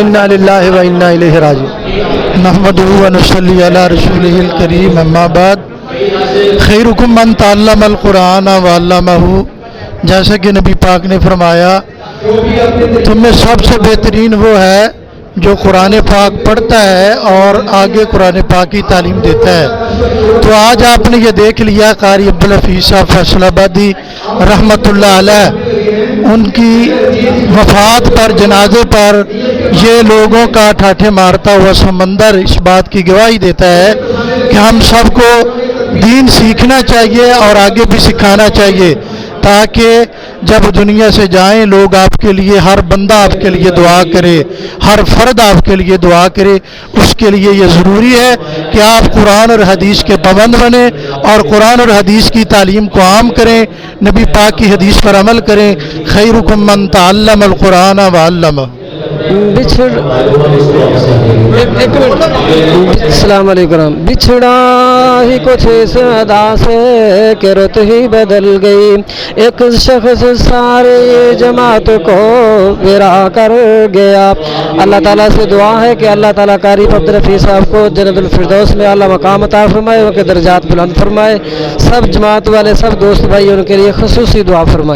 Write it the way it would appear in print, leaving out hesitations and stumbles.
انا للہ و انا الیہ راجعون نحمدہ و نصلی علی رسولہ الکریم اما بعد خیرکم من تعلم القرآن وعلمہ، جیسا کہ نبی پاک نے فرمایا تم میں سب سے بہترین وہ ہے جو قرآن پاک پڑھتا ہے اور آگے قرآن پاک کی تعلیم دیتا ہے۔ تو آج آپ نے یہ دیکھ لیا قاری عبدالحفیظ صاحب فیصل آبادی رحمۃ اللہ علیہ، ان کی وفات پر جنازے پر یہ لوگوں کا ٹھاٹھے مارتا ہوا سمندر اس بات کی گواہی دیتا ہے کہ ہم سب کو دین سیکھنا چاہیے اور آگے بھی سکھانا چاہیے، تاکہ جب دنیا سے جائیں لوگ آپ کے لیے، ہر بندہ آپ کے لیے دعا کرے، ہر فرد آپ کے لیے دعا کرے۔ اس کے لیے یہ ضروری ہے کہ آپ قرآن اور حدیث کے پابند بنیں اور قرآن اور حدیث کی تعلیم کو عام کریں، نبی پاک کی حدیث پر عمل کریں۔ خیرکم من تعلم القرآن وعلمہ۔ السلام علیکم۔ بچھڑا ہی کچھ اس ادا سے کہ رت ہی بدل گئی، ایک شخص ساری جماعت کو گرا کر گیا۔ اللہ تعالیٰ سے دعا ہے کہ اللہ تعالیٰ قاری عبدالحفیظ صاحب کو جنت الفردوس میں اعلیٰ مقام عطا فرمائے، ان کے درجات بلند فرمائے، سب جماعت والے سب دوست بھائی ان کے لیے خصوصی دعا فرمائے۔